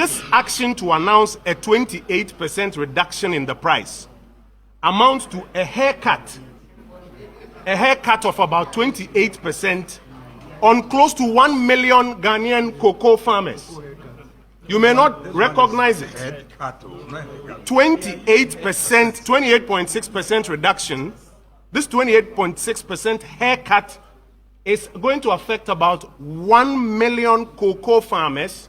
This action to announce a 28% reduction in the price amounts to a haircut of about 28% on close to 1 million Ghanaian cocoa farmers. You may not recognize it. 28.6% reduction. This 28.6% haircut is going to affect about 1 million cocoa farmers.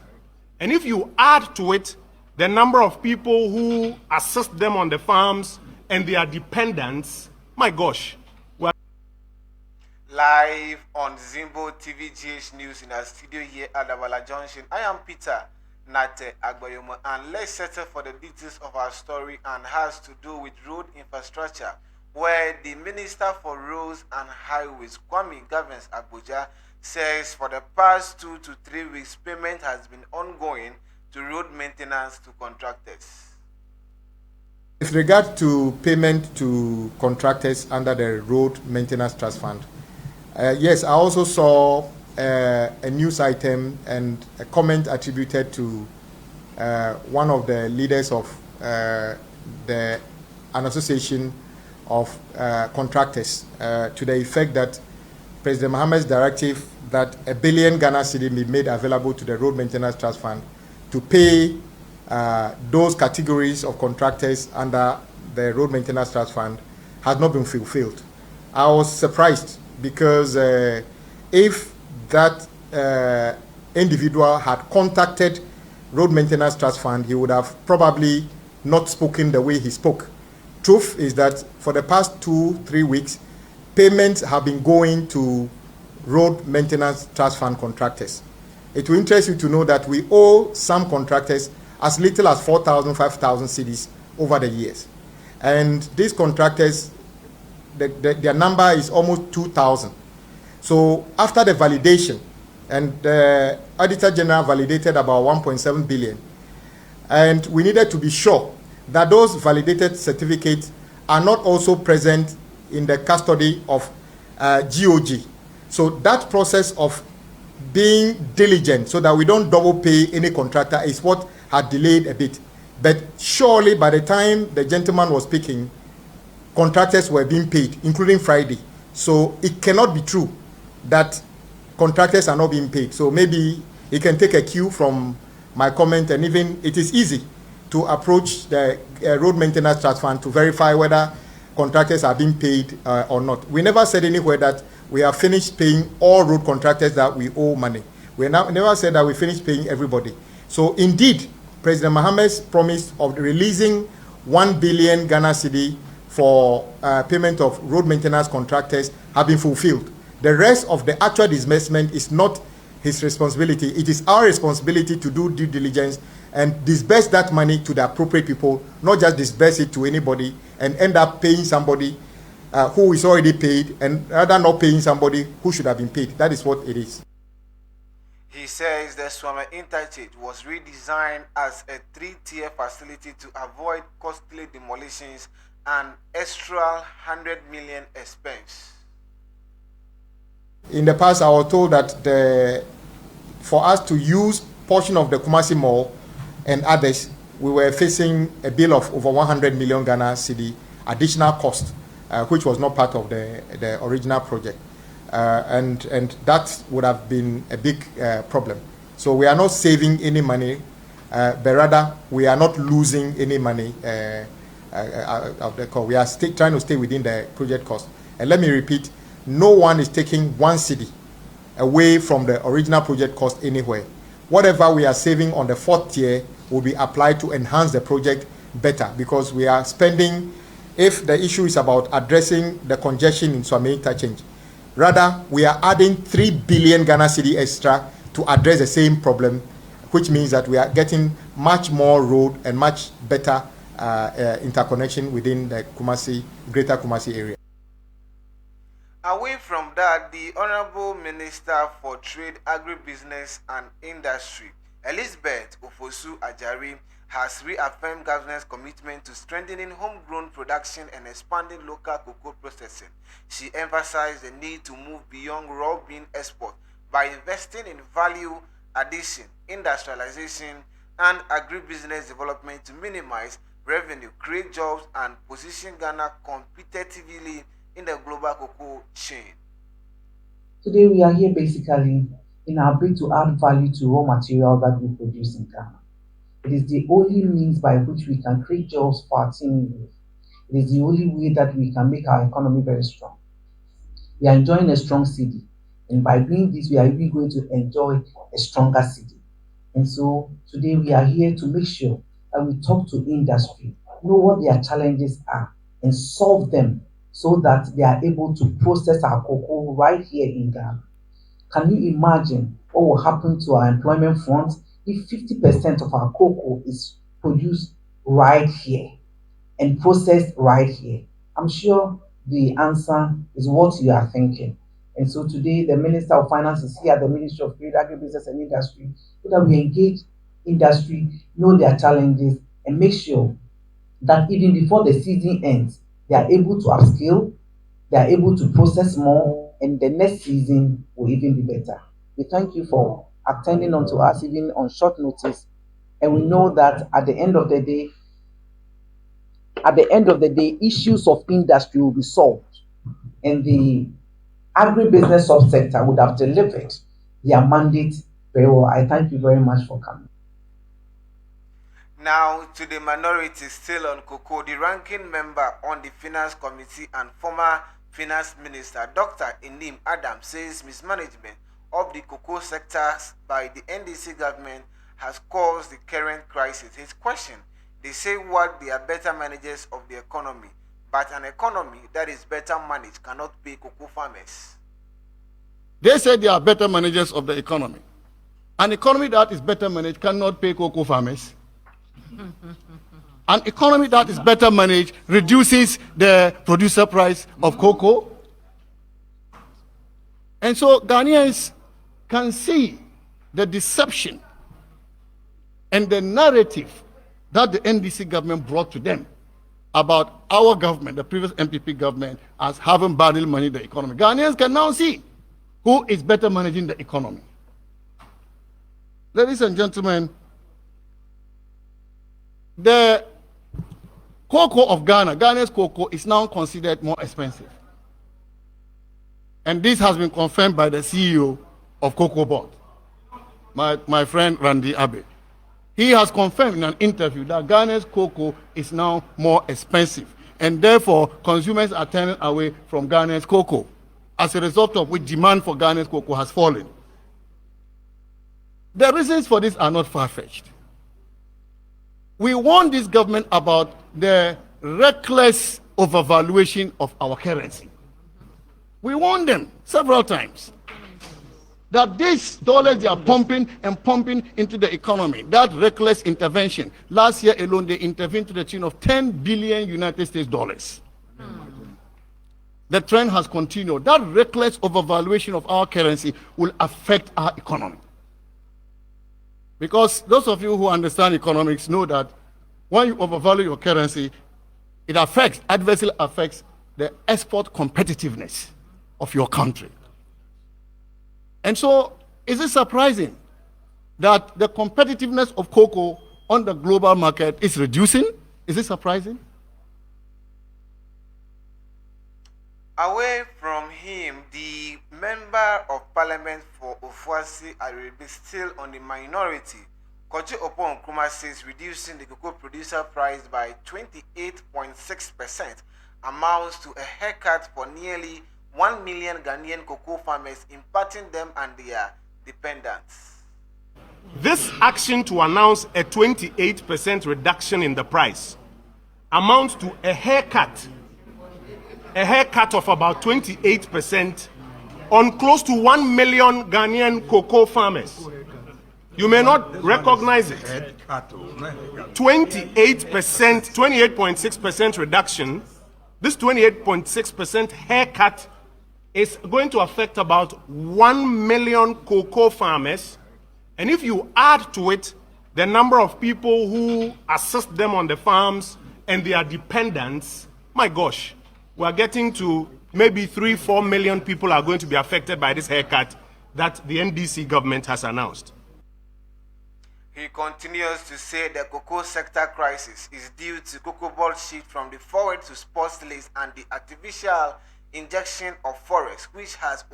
And if you add to it the number of people who assist them on the farms and their dependents, my gosh. Live on Zimbo TVGH News in our studio here at Douala Junction, I am Peter Nate Agbayomo, and let's settle for the details of our story, and has to do with road infrastructure, where the Minister for Roads and Highways, Gov't Abuja, says for the past 2 to 3 weeks, payment has been ongoing to road maintenance to contractors. With regard to payment to contractors under the Road Maintenance Trust Fund, yes, I also saw a news item and a comment attributed to one of the leaders of an association of contractors to the effect that President Mohammed's directive that 1 billion Ghana cedi be made available to the Road Maintenance Trust Fund to pay those categories of contractors under the Road Maintenance Trust Fund has not been fulfilled. I was surprised because if that individual had contacted Road Maintenance Trust Fund, he would have probably not spoken the way he spoke. Truth is that for the past 2-3 weeks, payments have been going to Road Maintenance Trust Fund contractors. It will interest you to know that we owe some contractors as little as 4,000, 5,000 cedis over the years. And these contractors, their number is almost 2,000. So after the validation, and the Auditor General validated about 1.7 billion, and we needed to be sure that those validated certificates are not also present in the custody of GOG. So that process of being diligent so that we don't double pay any contractor is what had delayed a bit. But surely by the time the gentleman was speaking, contractors were being paid, including Friday. So it cannot be true that contractors are not being paid. So maybe he can take a cue from my comment, and even it is easy to approach the Road Maintenance Trust Fund to verify whether contractors are being paid or not. We never said anywhere that we have finished paying all road contractors that we owe money. We never said that we finished paying everybody. So indeed, President Mohammed's promise of releasing 1 billion Ghana cedi for payment of road maintenance contractors have been fulfilled. The rest of the actual disbursement is not his responsibility. It is our responsibility to do due diligence and disburse that money to the appropriate people, not just disburse it to anybody and end up paying somebody who is already paid, and rather not paying somebody who should have been paid. That is what it is. He says the Suame interchange was redesigned as a 3-tier facility to avoid costly demolitions and extra 100 million expense. In the past, I was told that for us to use portion of the Kumasi Mall and others, we were facing a bill of over 100 million Ghana cedi additional cost, which was not part of the original project. And that would have been a big problem. So we are not saving any money, but rather we are not losing any money of the cost. We are trying to stay within the project cost. And let me repeat, no one is taking 1 cedi away from the original project cost anywhere. Whatever we are saving on the 4th tier will be applied to enhance the project better, because we are spending, if the issue is about addressing the congestion in Suame interchange, rather we are adding 3 billion Ghana cedi extra to address the same problem, which means that we are getting much more road and much better interconnection within the Greater Kumasi area. Away from that, the Honorable Minister for Trade, Agribusiness and Industry, Elizabeth Ofosu-Ajari, has reaffirmed government's commitment to strengthening homegrown production and expanding local cocoa processing. She emphasized the need to move beyond raw bean export by investing in value addition, industrialization, and agribusiness development to minimize revenue, create jobs, and position Ghana competitively in the global cocoa chain. Today, we are here basically in our bid to add value to raw material that we produce in Ghana. It is the only means by which we can create jobs for our team. It is the only way that we can make our economy very strong. We are enjoying a strong city, and by doing this, we are even going to enjoy a stronger city. And so today we are here to make sure that we talk to industry, know what their challenges are, and solve them so that they are able to process our cocoa right here in Ghana. Can you imagine what will happen to our employment front if 50% of our cocoa is produced right here and processed right here? I'm sure the answer is what you are thinking. And so today the Minister of Finance is here at the Ministry of Trade, Agribusiness and Industry so that we engage industry, know their challenges, and make sure that even before the season ends, they are able to upskill, they are able to process more, and the next season will even be better. We thank you for attending on to us even on short notice, and we know that at the end of the day, issues of industry will be solved, and the agribusiness subsector would have delivered their mandate very well. I thank you very much for coming. Now to the minority still on cocoa, the ranking member on the Finance Committee and former Finance Minister Dr. Enim Adam says mismanagement of the cocoa sectors by the NDC government has caused the current crisis. His question, they say what they are better managers of the economy, but an economy that is better managed cannot pay cocoa farmers. They say they are better managers of the economy. An economy that is better managed cannot pay cocoa farmers. An economy that is better managed reduces the producer price of cocoa. And so Ghanaians can see the deception and the narrative that the NDC government brought to them about our government, the previous MPP government, as having badly managed the economy. Ghanaians can now see who is better managing the economy. Ladies and gentlemen, the cocoa of Ghana, Ghana's cocoa, is now considered more expensive. And this has been confirmed by the CEO of COCOBOD, my friend Randy Abbey. He has confirmed in an interview that Ghana's cocoa is now more expensive, and therefore consumers are turning away from Ghana's cocoa, as a result of which demand for Ghana's cocoa has fallen. The reasons for this are not far-fetched. We warned this government about the reckless overvaluation of our currency. We warned them several times that these dollars they are pumping into the economy, that reckless intervention. Last year alone, they intervened to the tune of 10 billion United States dollars. The trend has continued. That reckless overvaluation of our currency will affect our economy. Because those of you who understand economics know that when you overvalue your currency, it adversely affects the export competitiveness of your country. And so, is it surprising that the competitiveness of cocoa on the global market is reducing? Is it surprising? Away from him, the Member of Parliament for Ofuasi Aribe, still on the minority, Kochi Opon Nkrumah says reducing the cocoa producer price by 28.6% amounts to a haircut for nearly 1 million Ghanaian cocoa farmers, impacting them and their dependents. This action to announce a 28% reduction in the price amounts to a haircut of about 28% on close to 1 million Ghanaian cocoa farmers. You may not recognize it. 28%, 28.6% reduction. This 28.6% haircut is going to affect about 1 million cocoa farmers. And if you add to it the number of people who assist them on the farms and their dependents, my gosh, we're getting to maybe 3-4 million people are going to be affected by this haircut that the NDC government has announced. He continues to say the cocoa sector crisis is due to COCOBOD shift from the forward to spot list and the artificial injection of forex, which has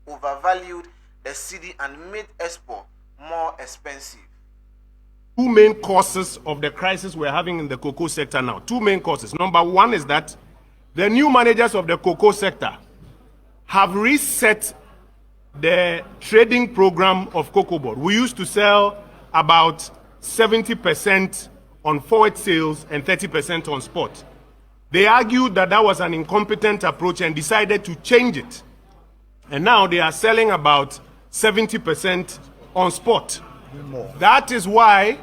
overvalued the cedi and made export more expensive. Two main causes of the crisis we're having in the cocoa sector now. Two main causes. Number one is that the new managers of the cocoa sector have reset the trading program of COCOBOD. We used to sell about 70% on forward sales and 30% on spot. They argued that that was an incompetent approach and decided to change it. And now they are selling about 70% on spot. That is why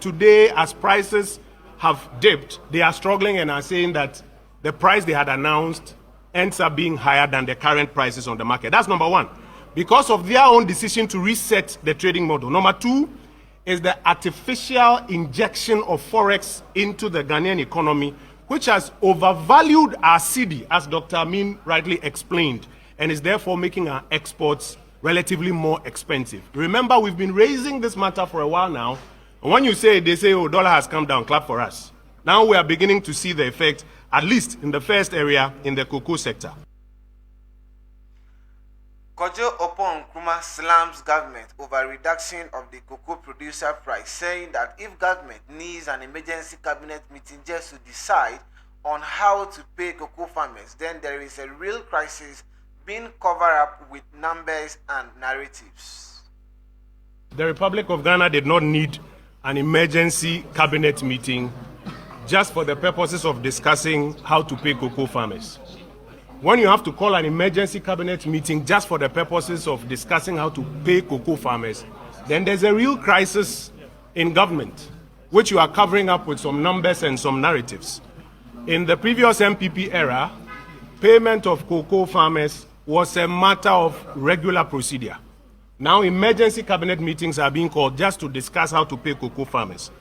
today, as prices have dipped, they are struggling and are saying that the price they had announced ends up being higher than the current prices on the market. That's number one. Because of their own decision to reset the trading model. Number two is the artificial injection of forex into the Ghanaian economy, which has overvalued our cedi, as Dr. Amin rightly explained, and is therefore making our exports relatively more expensive. Remember, we've been raising this matter for a while now. And when they say, oh, dollar has come down, clap for us. Now we are beginning to see the effect, at least in the first area, in the cocoa sector. Kojo Opon Nkrumah slams government over reduction of the cocoa producer price, saying that if government needs an emergency cabinet meeting just to decide on how to pay cocoa farmers, then there is a real crisis being covered up with numbers and narratives. The Republic of Ghana did not need an emergency cabinet meeting just for the purposes of discussing how to pay cocoa farmers. When you have to call an emergency cabinet meeting just for the purposes of discussing how to pay cocoa farmers, then there's a real crisis in government, which you are covering up with some numbers and some narratives. In the previous MPP era, payment of cocoa farmers was a matter of regular procedure. Now emergency cabinet meetings are being called just to discuss how to pay cocoa farmers.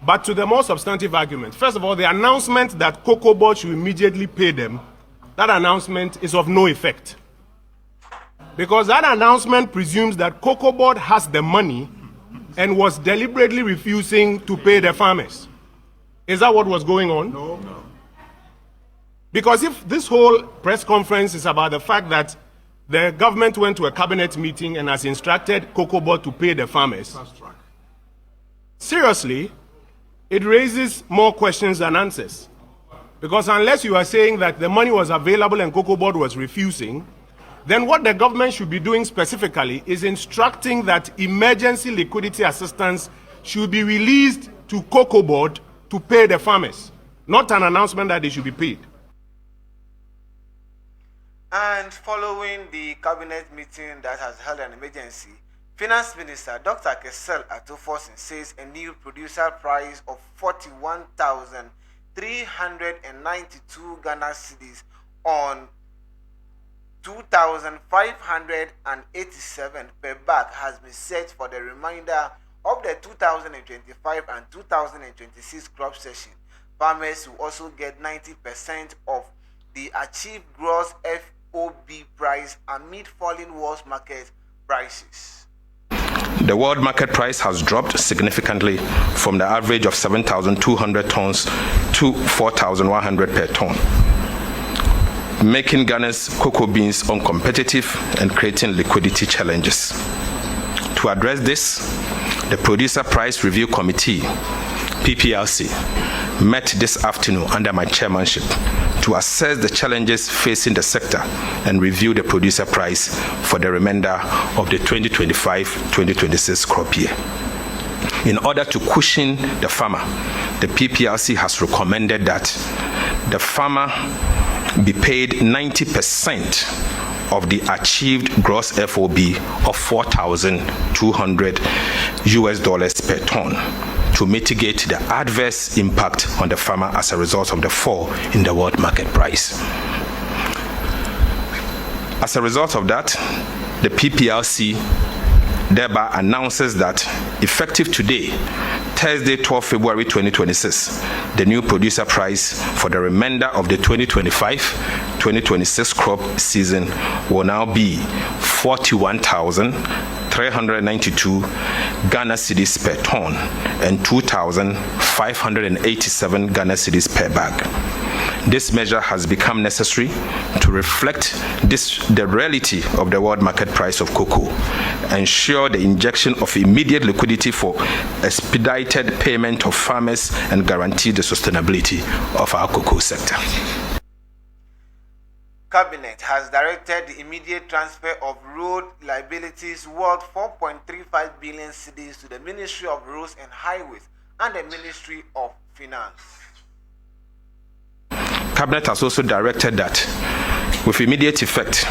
But to the more substantive argument, first of all, the announcement that COCOBOD should immediately pay them, that announcement is of no effect. Because that announcement presumes that COCOBOD has the money and was deliberately refusing to pay the farmers. Is that what was going on? No. Because if this whole press conference is about the fact that the government went to a cabinet meeting and has instructed COCOBOD to pay the farmers, seriously, it raises more questions than answers. Because unless you are saying that the money was available and COCOBOD was refusing, then what the government should be doing specifically is instructing that emergency liquidity assistance should be released to COCOBOD to pay the farmers, not an announcement that they should be paid. And following the cabinet meeting that has held an emergency, Finance Minister Dr. Kesel Atoforsen says a new producer price of 41,392 Ghana cedis on 2,587 per bag has been set for the remainder of the 2025 and 2026 crop session. Farmers will also get 90% of the achieved gross FOB price amid falling world market prices. The world market price has dropped significantly from the average of 7,200 tons to 4,100 per ton, making Ghana's cocoa beans uncompetitive and creating liquidity challenges. To address this, the Producer Price Review Committee, PPRC, met this afternoon under my chairmanship to assess the challenges facing the sector and review the producer price for the remainder of the 2025-2026 crop year. In order to cushion the farmer, the PPRC has recommended that the farmer be paid 90% of the achieved gross FOB of $4,200 per ton, to mitigate the adverse impact on the farmer as a result of the fall in the world market price. As a result of that, the PPRC thereby announces that effective today, Thursday, 12 February 2026, the new producer price for the remainder of the 2025-2026 crop season will now be 41,392 2,392 Ghana cedis per tonne and 2,587 Ghana cedis per bag. This measure has become necessary to reflect the reality of the world market price of cocoa, ensure the injection of immediate liquidity for expedited payment of farmers, and guarantee the sustainability of our cocoa sector. Cabinet has directed the immediate transfer of road liabilities worth 4.35 billion cedis to the Ministry of Roads and Highways and the Ministry of Finance. Cabinet has also directed that, with immediate effect,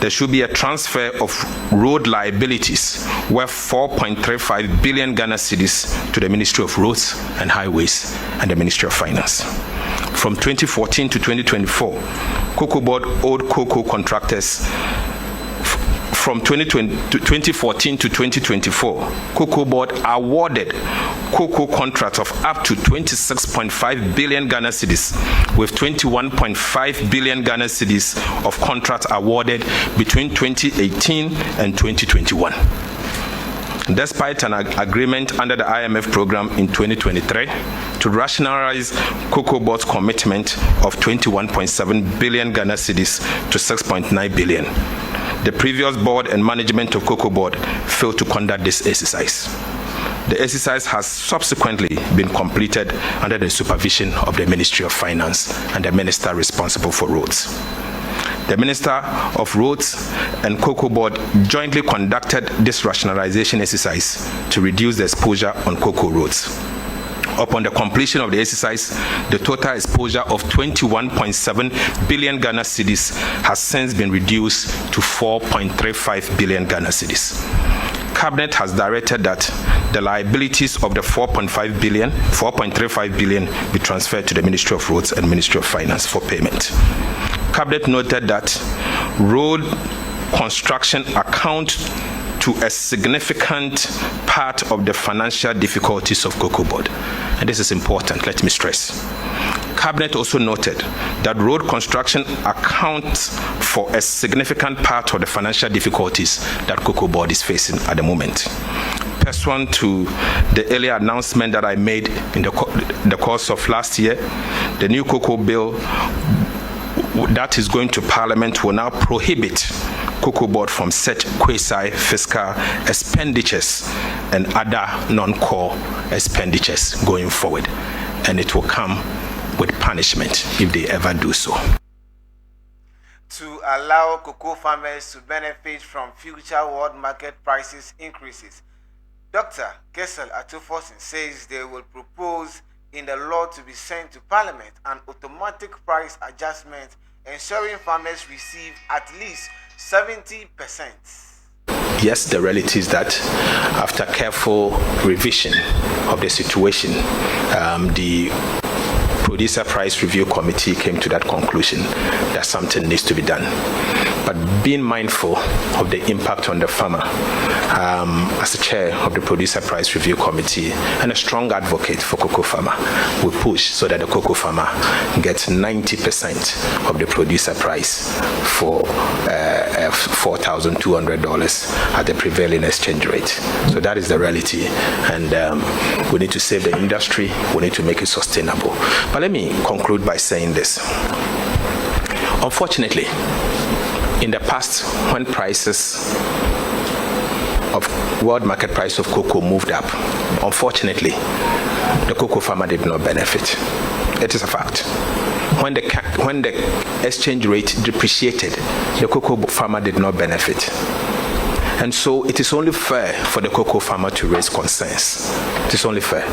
there should be a transfer of road liabilities worth 4.35 billion Ghana cedis to the Ministry of Roads and Highways and the Ministry of Finance. From 2014 to 2024, COCOBOD owed cocoa contractors. From 2014 to 2024, COCOBOD awarded cocoa contracts of up to 26.5 billion Ghana cedis, with 21.5 billion Ghana cedis of contracts awarded between 2018 and 2021. Despite an agreement under the IMF program in 2023 to rationalize COCOBOD's commitment of 21.7 billion Ghana cedis to 6.9 billion, the previous board and management of COCOBOD failed to conduct this exercise. The exercise has subsequently been completed under the supervision of the Ministry of Finance and the minister responsible for roads. The Minister of Roads and COCOBOD jointly conducted this rationalization exercise to reduce the exposure on cocoa roads. Upon the completion of the exercise, the total exposure of 21.7 billion Ghana cedis has since been reduced to 4.35 billion Ghana cedis. Cabinet has directed that the liabilities of the 4.35 billion be transferred to the Ministry of Roads and Ministry of Finance for payment. Cabinet noted that road construction accounts to a significant part of the financial difficulties of COCOBOD. And this is important, let me stress. Cabinet also noted that road construction accounts for a significant part of the financial difficulties that COCOBOD is facing at the moment. Pursuant to the earlier announcement that I made in the course of last year, the new cocoa bill that is going to Parliament will now prohibit COCOBOD from such quasi-fiscal expenditures and other non-core expenditures going forward, and it will come with punishment if they ever do so. To allow cocoa farmers to benefit from future world market prices increases, Dr. Kessel Atufosin says they will propose in the law to be sent to Parliament an automatic price adjustment, ensuring farmers receive at least 70%. Yes, the reality is that after careful revision of the situation, the Producer Price Review Committee came to that conclusion that something needs to be done. But being mindful of the impact on the farmer, as a chair of the Producer Price Review Committee and a strong advocate for cocoa farmer, we push so that the cocoa farmer gets 90% of the producer price for $4,200 at the prevailing exchange rate. So that is the reality, and we need to save the industry, we need to make it sustainable. But let me conclude by saying this. Unfortunately, in the past, when prices of world market price of cocoa moved up, unfortunately, the cocoa farmer did not benefit. It is a fact. When the exchange rate depreciated, the cocoa farmer did not benefit. And so it is only fair for the cocoa farmer to raise concerns. It is only fair.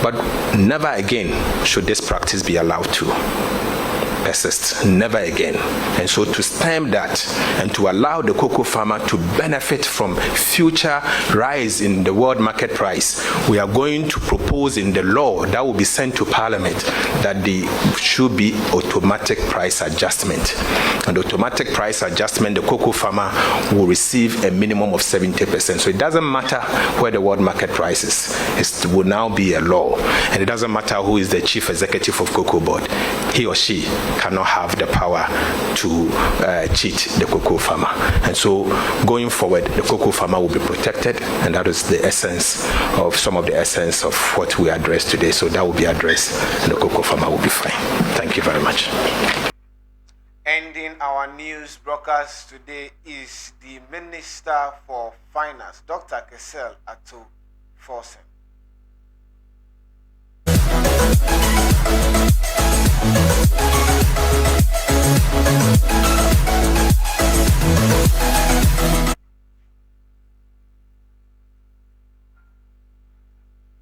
But never again should this practice be allowed to persist. Never again. And so to stem that and to allow the cocoa farmer to benefit from future rise in the world market price, we are going to propose in the law that will be sent to Parliament that there should be automatic price adjustment. And automatic price adjustment, the cocoa farmer will receive a minimum of 70%. So it doesn't matter where the world market price is. It will now be a law. And it doesn't matter who is the chief executive of COCOBOD. He or she cannot have the power to cheat the cocoa farmer. And so going forward, the cocoa farmer will be protected, and that is the essence of some of the essence of what we addressed today. So that will be addressed, and the cocoa farmer will be fine. Thank you very much. Ending our news broadcast today is the Minister for Finance, Dr. Kesel Ato Forsen.